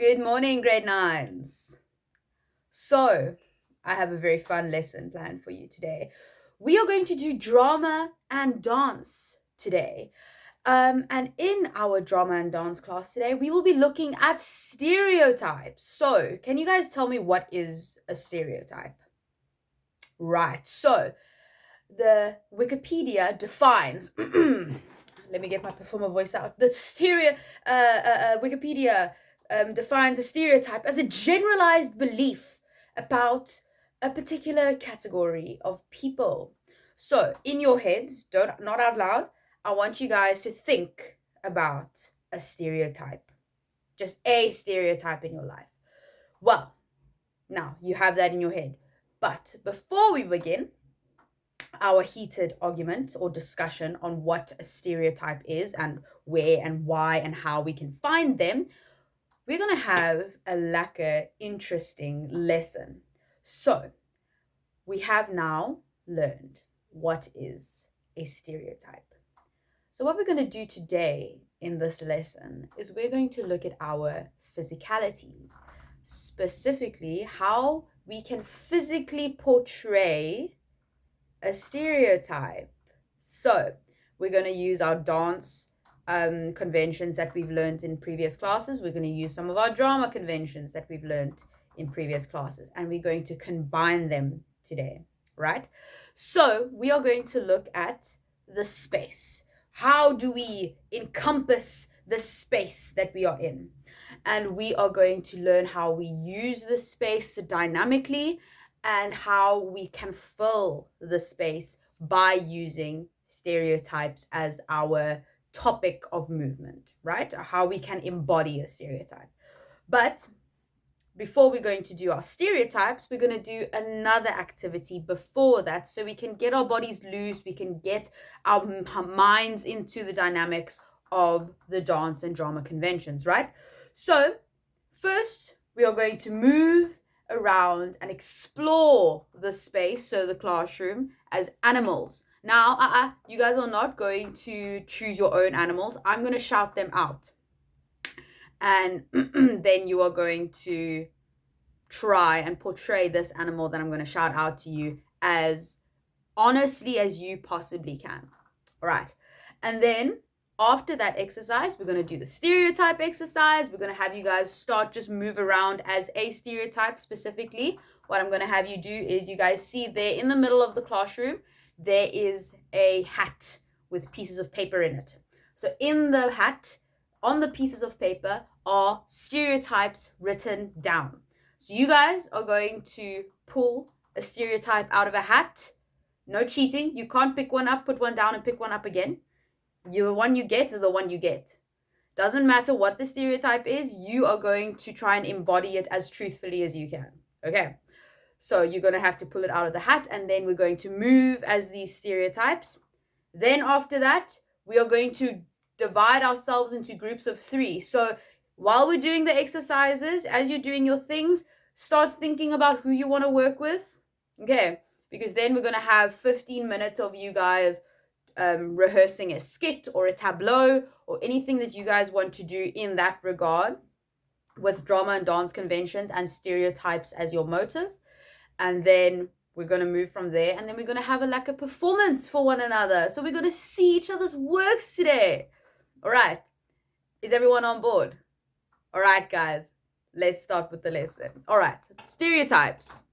Good morning, grade 9s. So, I have a very fun lesson planned for you today. We are going to do drama and dance today. And in our drama and dance class today, we will be looking at stereotypes. So, can you guys tell me what is a stereotype? Right, so the Wikipedia defines let me get my performer voice out. The Wikipedia defines a stereotype as a generalized belief about a particular category of people. So, in your heads, not out loud, I want you guys to think about a stereotype. Just a stereotype in your life. Well, now you have that in your head. But before we begin our heated argument or discussion on what a stereotype is and where and why and how we can find them, we're going to have a lekker interesting lesson. So, we have now learned what is a stereotype. So, what we're going to do today in this lesson is we're going to look at our physicalities, specifically how we can physically portray a stereotype. So we're going to use our dance conventions that we've learned in previous classes. We're going to use some of our drama conventions that we've learned in previous classes, and we're going to combine them today, right? So we are going to look at the space. How do we encompass the space that we are in? And we are going to learn how we use the space dynamically and how we can fill the space by using stereotypes as our topic of movement, right? How we can embody a stereotype. But before we're going to do our stereotypes, we're going to do another activity before that so we can get our bodies loose, we can get our minds into the dynamics of the dance and drama conventions, right? So first, we are going to move around and explore the space, so the classroom, as animals. Now, you guys are not going to choose your own animals. I'm going to shout them out. And then you are going to try and portray this animal that I'm going to shout out to you as honestly as you possibly can. All right. And then after that exercise, we're going to do the stereotype exercise. We're going to have you guys start just move around as a stereotype specifically. What I'm going to have you do is you guys see there in the middle of the classroom, there is a hat with pieces of paper in it. So in the hat, on the pieces of paper, are stereotypes written down. So you guys are going to pull a stereotype out of a hat. No cheating. You can't pick one up, put one down, and pick one up again. The one you get is the one you get. Doesn't matter what the stereotype is, you are going to try and embody it as truthfully as you can. Okay, so you're going to have to pull it out of the hat, and then we're going to move as these stereotypes. Then after that, we are going to divide ourselves into groups of 3. So while we're doing the exercises, as you're doing your things, start thinking about who you want to work with. Okay, because then we're going to have 15 minutes of you guys rehearsing a skit or a tableau or anything that you guys want to do in that regard with drama and dance conventions and stereotypes as your motive. And then we're going to move from there, and then we're going to have a performance for one another. So we're going to see each other's works today. All right. Is everyone on board? All right, guys. Let's start with the lesson. All right. Stereotypes.